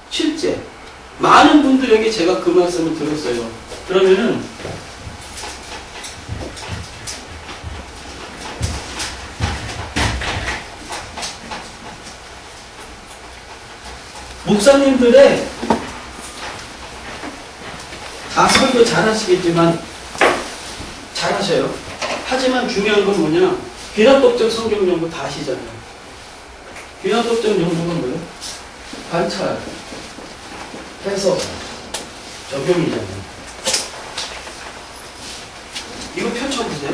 실제 많은 분들에게 제가 그 말씀을 들었어요. 그러면은 목사님들의 다 설교 잘하시겠지만 잘하셔요. 하지만 중요한 건 뭐냐? 귀납법적 성경 연구 다 아시잖아요. 귀납법적 연구가 뭐예요? 관찰, 해석, 적용이잖아요. 이거 펼쳐보세요.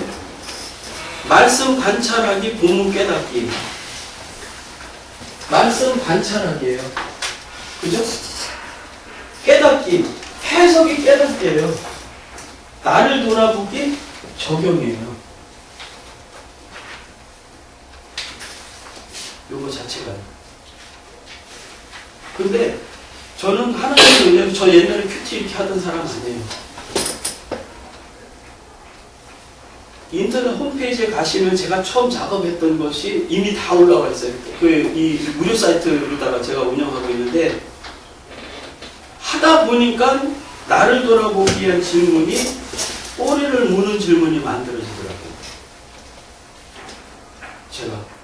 말씀 관찰하기, 본문 깨닫기. 말씀 관찰하기예요. 그죠? 깨닫기, 해석이 깨닫기예요. 나를 돌아보기, 적용이에요. 요거 자체가. 근데 저는 하나님의 은혜로 저 옛날에 큐티 이렇게 하던 사람 아니에요. 인터넷 홈페이지에 가시면 제가 처음 작업했던 것이 이미 다 올라와 있어요. 이 무료 사이트로다가 제가 운영하고 있는데 하다 보니까 나를 돌아보기 위한 질문이 꼬리를 무는 질문이 만들어지더라고요.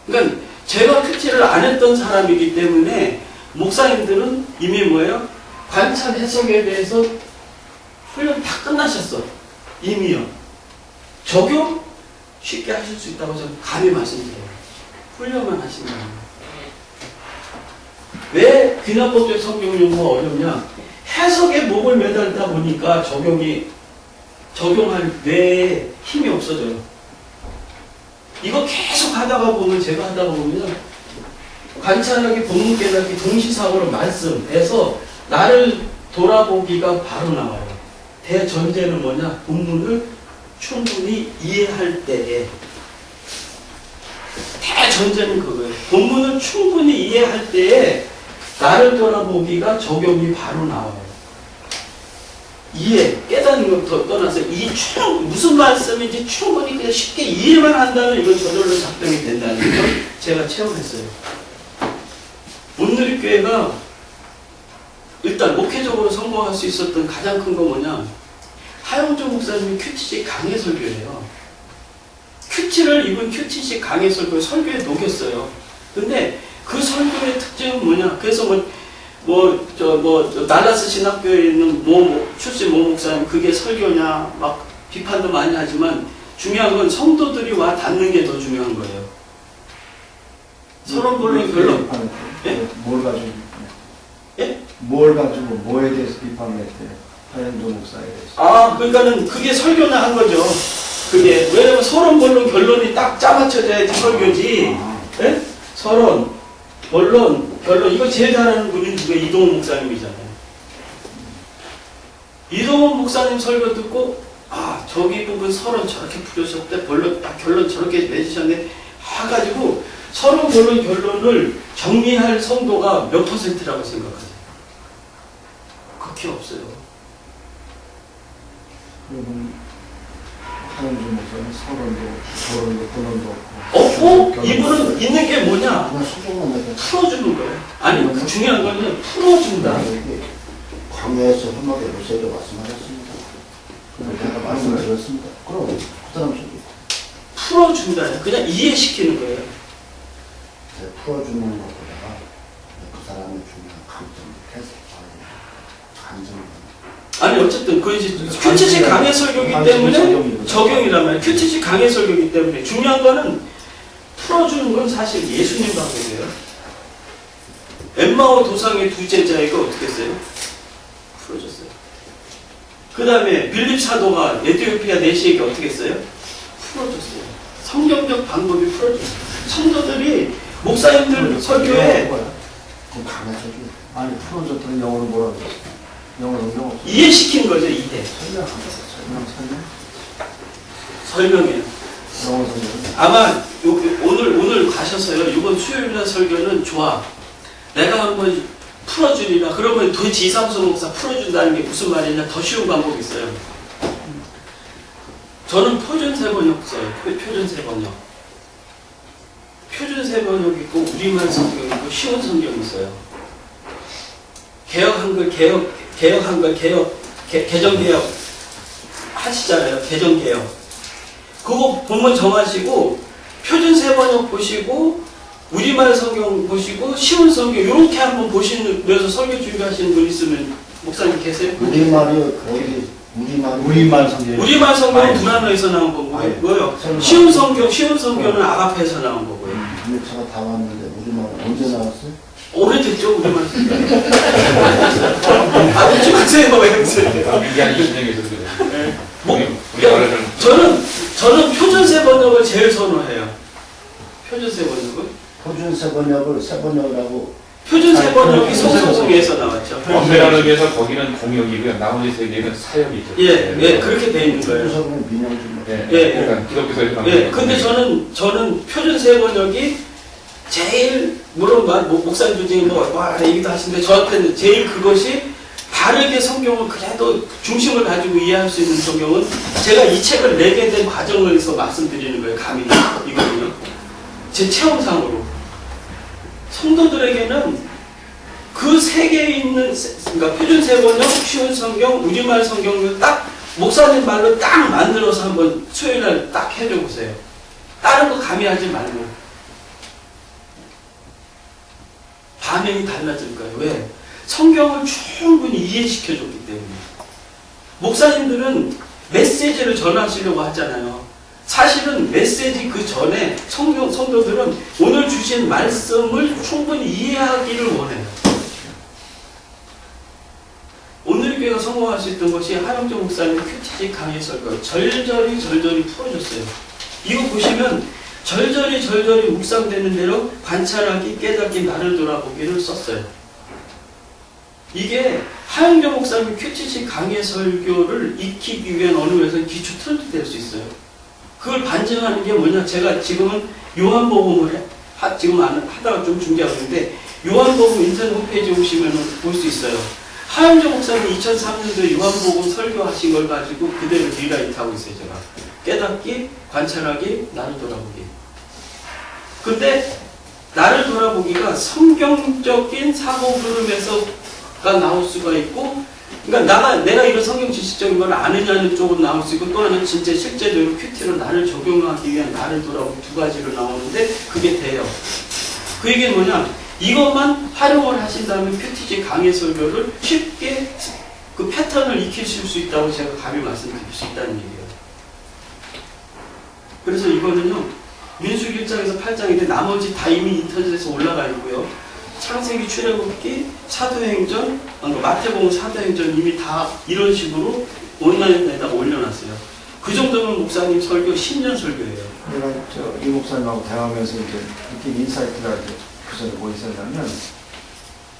그러니까 제가 큐티를 안 했던 사람이기 때문에 목사님들은 이미 뭐예요? 관찰 해석에 대해서 훈련 다 끝나셨어. 이미요. 적용 쉽게 하실 수 있다고 저는 감히 말씀드려요. 훈련만 하시면. 왜 귀납법적 성경 연구가 어렵냐? 해석에 목을 매달다 보니까 적용할 뇌에 힘이 없어져요. 이거 계속 하다가 보면, 제가 하다가 보면, 관찰하기, 본문 깨닫기, 동시사고로 말씀에서 나를 돌아보기가 바로 나와요. 대전제는 뭐냐? 본문을 충분히 이해할 때에. 대전제는 그거예요. 본문을 충분히 이해할 때에 나를 돌아보기가 적용이 바로 나와요. 이해, 깨닫는 것부터 떠나서 무슨 말씀인지 충분히 그냥 쉽게 이해만 한다면 이건 저절로 작동이 된다는 걸 제가 체험했어요. 온누리교회가 일단 목회적으로 성공할 수 있었던 가장 큰 건 뭐냐? 하용준 목사님이 큐티식 강해 설교예요. 큐티를 입은 큐티식 강해 설교에 녹였어요. 근데 그 설교의 특징은 뭐냐? 그래서 달라스 신학교에 있는 출신 모 목사님 그게 설교냐 막 비판도 많이 하지만 중요한 건 성도들이 와 닿는 게 더 중요한 거예요. 서론 본론 별로. 예? 뭘 가지고? 예? 뭘 가지고 뭐에 대해서 비판했대요? 하현종 목사에 대해서. 그러니까는 그게 설교나 한 거죠. 그게 왜냐면 서론 본론 결론이 딱 짜맞춰져야지 설교지. 예? 서론, 본론, 결론 이거 제일 잘하는 분이 누가 이동훈 목사님이잖아요. 이동훈 목사님 설교 듣고 저기 부분 서론 저렇게 풀으셨대, 본론 결론 저렇게 내주셨네 해가지고 서론, 본론, 결론을 정리할 성도가 몇 %라고 생각하세요? 그렇게 없어요. 그러면 하현종 목사는 서론도, 결론도, 본론도 없고 이분은 있는 게 뭐냐? 그냥 소중한 거 풀어주는 거예요. 아니 그 중요한 거는 풀어준다. 광야에서 험하게 모세에게 말씀하셨습니다. 내가 말씀을 들었습니다. 그럼 그 사람 속에 풀어준다. 그냥 이해시키는 거예요. 풀어주는 것보다가 그 사람의 중요한 감정을 계속 감정. 아니 어쨌든 그 이제 큐티식 강해 설교기 때문에 적용이란 말이에요. 큐티식 강해 설교기 때문에 중요한 거는 풀어주는 건 사실 예수님 방법이에요. 엠마오 도상의 두 제자애가 어떻게 했어요? 풀어줬어요. 그 다음에 빌립 사도가 에티오피아 내시에게 어떻게 했어요? 풀어줬어요. 성경적 방법이 풀어줬어요. 성도들이 목사님들 설교에 그 강한 설교. 아니 풀어줬더니 영어로 뭐라고 했어? 영어로 없어. 이해시킨 거죠. 이해. 설명해요. 영어 설명. 아마 오늘 가셔서요. 이번 수요일날 설교는 좋아. 내가 한번 풀어주리라. 그러면 도대체 이상수 목사 풀어준다는 게 무슨 말이냐. 더 쉬운 방법이 있어요. 저는 표준 세번역 써요. 표준 세번역. 표준 세번역 있고 우리말 성경 있고 쉬운 성경 있어요. 개정개혁 하시잖아요. 개정개혁. 그거 본문 정하시고, 표준세 번역 보시고, 우리말 성경 보시고, 쉬운 성경, 이렇게 한번 보시면서 설교 준비하시는 분 있으면, 목사님 계세요? 우리말이 거기 우리말 성경. 우리말 성경은 아니. 문화로에서 나온 거고요. 설마. 쉬운 성경은 아가페에서 나온 거고요. 근데 제가 다 왔는데 우리말 언제 나왔어요? 오래됐죠, 우리말 성경. 웃지 마세요, 왜 그러세요? 한 20년에서 그래. 뭐, 우리 말에는 저는 표준세 번역을 제일 선호해요. 표준세 번역을. 표준세 번역을 세 번역이라고. 표준세 번역이 성서성에서 나왔죠. 원문을 위해서 거기는 공역이고요. 나머지 세 개는 사역이죠. 예, 그렇게 돼 있는 거예요. 표준세는 민영준. 예, 그러니까 기독교에서 예, 근데 저는 표준세 번역이 제일, 물론 목사님 중에 얘기도 하시는데, 저한테는 제일 그것이 바르게 성경을 그래도 중심을 가지고 이해할 수 있는 성경은 제가 이 책을 내게 된 과정에서 말씀드리는 거예요. 감히 이거는요. 제 체험상으로. 성도들에게는 그 세 개에 있는, 그러니까 표준세 번역, 쉬운 성경, 우리말 성경을 딱 목사님 말로 딱 만들어서 한번 수요일날 딱 해줘 보세요. 다른 거 가미하지 말고. 반응이 달라질 거예요. 왜? 성경을 충분히 이해시켜줬기 때문에. 목사님들은 메시지를 전하시려고 하잖아요. 사실은 메시지 그 전에 성도들은 오늘 주신 말씀을 충분히 이해하기를 원해요. 오늘 교회가 성공할 수 있던 것이 하영정 목사님 큐티지 강의설교 절절히 풀어줬어요. 이거 보시면 절절히 묵상되는 대로 관찰하기, 깨닫기, 나를 돌아보기를 썼어요. 이게 하영정 목사님 큐티지 강의 설교를 익히기 위한 어느 면에서 기초 틀도 될 수 있어요. 그걸 반증하는 게 뭐냐? 제가 지금은 요한복음을 지금 하다가 좀 중계하고 있는데, 요한복음 인터넷 홈페이지에 오시면 볼 수 있어요. 하영정 목사님 2003년도에 요한복음 설교하신 걸 가지고 그대로 리라이트하고 있어요. 제가 깨닫기, 관찰하기, 나를 돌아보기. 근데 나를 돌아보기가 성경적인 사고 흐름에서가 나올 수가 있고, 그러니까 내가 이런 성경 지식적인 걸 아느냐는 쪽으로 나올 수 있고, 또 하나는 진짜 실제적으로 큐티로 나를 적용하기 위한 나를 돌아보기 두 가지로 나오는데 그게 돼요. 그 얘기는 뭐냐? 이것만 활용을 하신다면 큐티지 강의 설교를 쉽게 그 패턴을 익히실 수 있다고 제가 감히 말씀드릴 수 있다는 얘기예요. 그래서 이거는요, 민수기 1장에서 8장인데 나머지 다 이미 인터넷에서 올라가 있고요. 창세기, 출애굽기, 사도행전, 마태복음, 사도행전 이미 다 이런 식으로 온라인에다 올려놨어요. 그 정도면 목사님 설교 10년 설교예요. 내가 이 목사님하고 대화하면서 이제 느낀 인사이트가 이제 그 전에 뭐 있었냐면,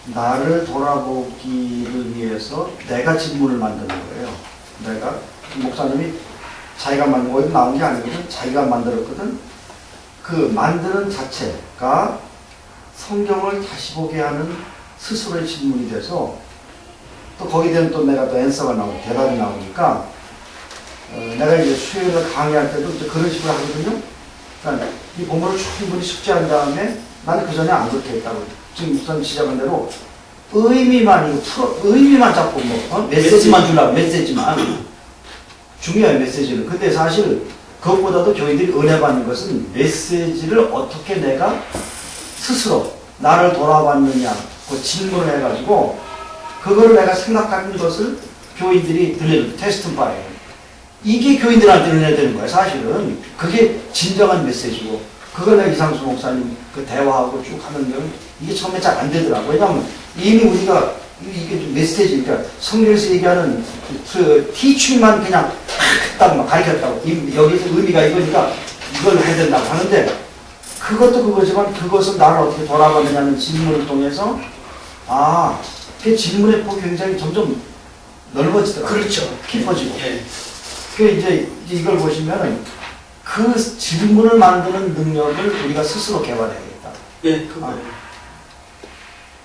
나를 돌아보기를 위해서 내가 질문을 만드는 거예요. 내가 목사님이 자기가 만든 거 나온 게 아니거든. 자기가 만들었거든. 그 만드는 자체가 성경을 다시 보게 하는 스스로의 질문이 돼서, 또 거기에 대한 또 내가 또 앤서가 나오고 대답이 나오니까, 내가 이제 수요일에 강의할 때도 이제 그런 식으로 하거든요. 그러니까 이 본문을 충분히 숙지한 다음에, 나는 그 전에 안 그렇게 했다고. 지금 우선 시작한 대로 의미만 잡고 메시지만 주려고, 메시지만. 중요해요, 메시지는. 근데 사실 그것보다도 교인들이 은혜 받는 것은 메시지를 어떻게 내가 스스로 나를 돌아봤느냐, 그 질문을 해가지고, 그거를 내가 생각하는 것을 교인들이 들려주는 테스트 바예요. 이게 교인들한테 은혜 되는 거예요, 사실은. 그게 진정한 메시지고, 그걸 내가 이상수 목사님 그 대화하고 쭉 하는 건 이게 처음에 잘 안 되더라고요. 왜냐하면 이미 우리가 이게 메시지, 그러니까 성경에서 얘기하는 그 티칭만 그냥 딱 막 가르쳤다고. 여기서 의미가 이거니까 이걸 해야 된다고 하는데, 그것도 그거지만 그것은 나를 어떻게 돌아가느냐는 질문을 통해서, 그 질문의 폭이 굉장히 점점 넓어지더라고요. 그렇죠. 깊어지고. 예. 그 이제 이걸 보시면은 그 질문을 만드는 능력을 우리가 스스로 개발해야겠다. 예, 그거예요.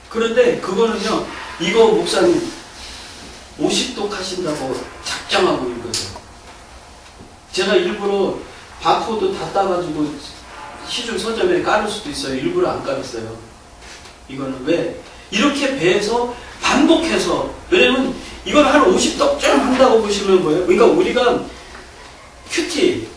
그런데 그거는요, 이거 목사님 50독 하신다고 작정하고 있거든요. 제가 일부러 바코드 다 따가지고 시중 서점에 깔을 수도 있어요. 일부러 안 깔았어요. 이거는 왜? 이렇게 배에서 반복 반복해서, 왜냐면 이걸 한 50독점 한다고 보시면 뭐예요? 그러니까 우리가 큐티,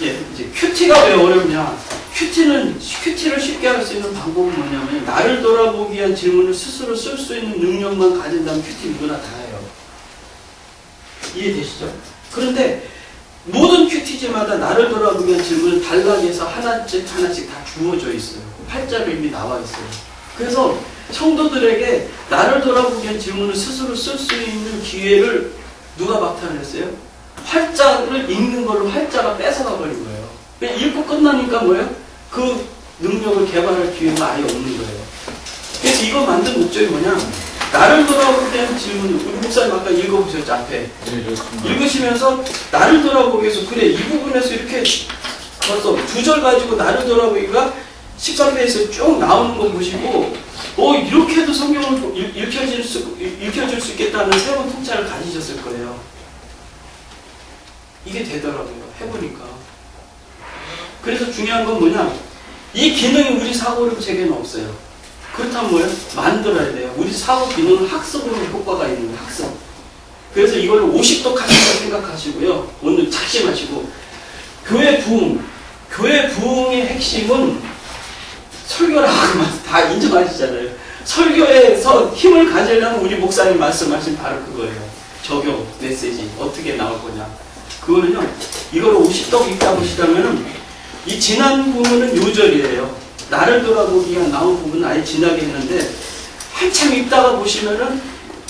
이제 큐티가 왜 어렵냐? 큐티를 쉽게 할 수 있는 방법은 뭐냐면, 나를 돌아보기 위한 질문을 스스로 쓸 수 있는 능력만 가진다면 큐티 누구나 다 해요. 이해되시죠? 그런데 모든 큐티지마다 나를 돌아보기 위한 질문을 단락에 해서 하나씩 다 주어져 있어요. 팔자로 이미 나와 있어요. 그래서 성도들에게 나를 돌아보기 위한 질문을 스스로 쓸 수 있는 기회를 누가 박탈을 했어요? 활자를 읽는 걸로 활자가 뺏어가 버린 거예요. 그냥 읽고 끝나니까 뭐예요? 그 능력을 개발할 기회가 아예 없는 거예요. 그래서 이거 만든 목적이 뭐냐? 나를 돌아보기 위한 질문을, 우리 목사님 아까 읽어보셨죠, 앞에. 네, 좋습니다. 읽으시면서 나를 돌아보기 위해서, 그래, 이 부분에서 이렇게 벌써 2절 가지고 나를 돌아보기가 13페이지에서 쭉 나오는 거 보시고, 이렇게 해도 성경을 읽혀줄 수 있겠다는 새로운 통찰을 가지셨을 거예요. 이게 되더라고요. 해보니까. 그래서 중요한 건 뭐냐? 이 기능이 우리 사고력 체계는 없어요. 그렇다면 뭐예요? 만들어야 돼요. 우리 사고 기능은 학습으로 효과가 있는 거예요. 학습. 그래서 이걸 50도 하신다고 생각하시고요. 오늘 작심하시고, 교회 부흥의 핵심은 설교라고 다 인정하시잖아요. 설교에서 힘을 가지려면 우리 목사님 말씀하신 바로 그거예요. 적용, 메시지, 어떻게 나올 거냐. 그거는요, 이걸 50도 읽다 보시다면은, 이 지난 부분은 요절이에요. 나를 돌아보기 위한 나온 부분은 아예 지나게 했는데, 한참 읽다가 보시면은,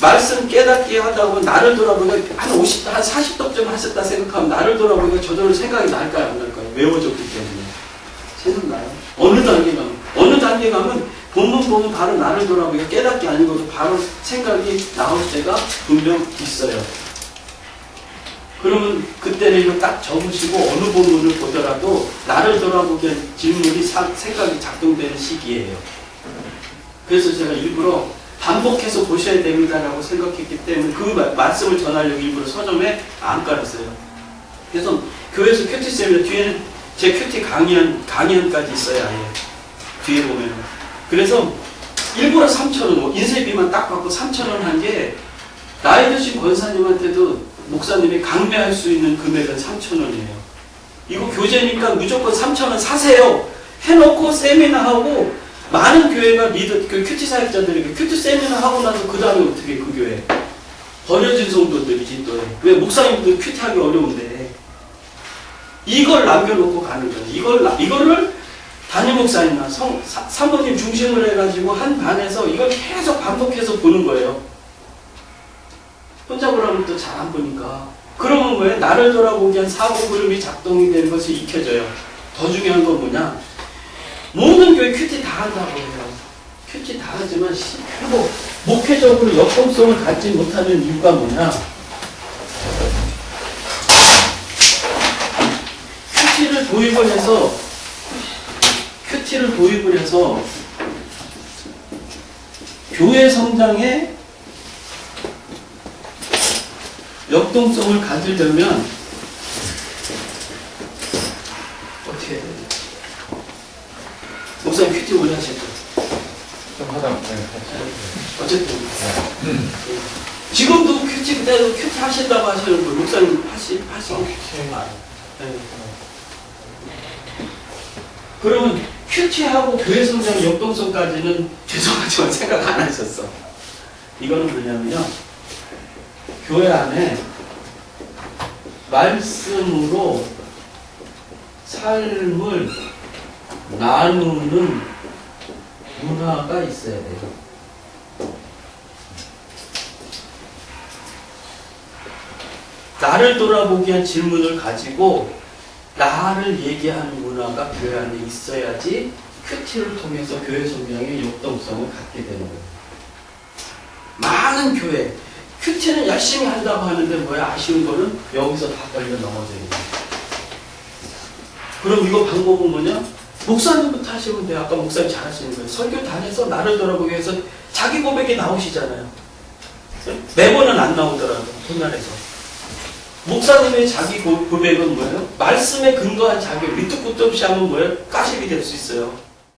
말씀 깨닫기 하다 보면 나를 돌아보기가 한 40독점 하셨다 생각하면 나를 돌아보기가 저절로 생각이 날까요? 안 날까요? 외워졌기 때문에. 생각나요? 어느 단계 가면 본문 보면 바로 나를 돌아보기가 깨닫기 아니고도 바로 생각이 나올 때가 분명 있어요. 그러면 그때는 이거 딱 적으시고 어느 본문을 보더라도 나를 돌아보기 위한 질문이 생각이 작동되는 시기예요. 그래서 제가 일부러 반복해서 보셔야 됩니다라고 생각했기 때문에 그 말씀을 전하려고 일부러 서점에 안 깔았어요. 그래서 교회에서 큐티 세미나 뒤에는 제 큐티 강의안까지 있어요. 아예 뒤에 보면. 그래서 일부러 3,000원, 인쇄비만 딱 받고 3,000원 한 게 나이 드신 권사님한테도 목사님이 강매할 수 있는 금액은 3,000원이에요. 이거 교재니까 무조건 3,000원 사세요. 해놓고 세미나하고 많은 교회가 그 큐티 사역자들이 큐티 세미나 하고 나서 그 다음에 어떻게 그 교회 버려진 성도들이지 또 왜 목사님도 큐티 하기 어려운데 이걸 남겨놓고 가는 거예요. 이거를 담임 목사님이나 사모님 중심으로 해가지고 한 반에서 이걸 계속 반복해서 보는 거예요. 혼자 보라면 또 잘 안 보니까. 그러면 뭐예요? 나를 돌아보기 위한 사고 그룹이 작동이 되는 것이 익혀져요. 더 중요한 건 뭐냐? 모든 교회 큐티 다 한다고 해요. 큐티 다 하지만 결국 목회적으로 역동성을 갖지 못하는 이유가 뭐냐? 큐티를 도입을 해서 교회 성장에 역동성을 가지려면 어떻게 해야 돼요? 목사님 큐티 오래 하셨죠? 좀 하다 어쨌든 지금도 큐티 그때도 큐티 하신다고 하시는 분 목사님 하시고 네. 그러면 큐티하고 교회 성장 역동성까지는 죄송하지만 생각 안 하셨어. 이거는 뭐냐면요, 교회 안에 말씀으로 삶을 나누는 문화가 있어야 돼요. 나를 돌아보기 위한 질문을 가지고 나를 얘기하는 문화가 교회 안에 있어야지 큐티를 통해서 교회 성장의 역동성을 갖게 되는 거예요. 많은 교회 큐티는 열심히 한다고 하는데 뭐야 아쉬운 거는 여기서 다 걸려 넘어져요. 그럼 이거 방법은 뭐냐? 목사님부터 하시면 돼요. 아까 목사님 잘 하시는 거예요. 설교 다녀서 나를 돌아보기 위해서 자기 고백이 나오시잖아요. 매번은 안 나오더라도 훗날에서. 목사님의 자기 고백은 뭐예요? 말씀에 근거한 자기 밑도 끝도 없이 하면 뭐예요? 가십이 될 수 있어요.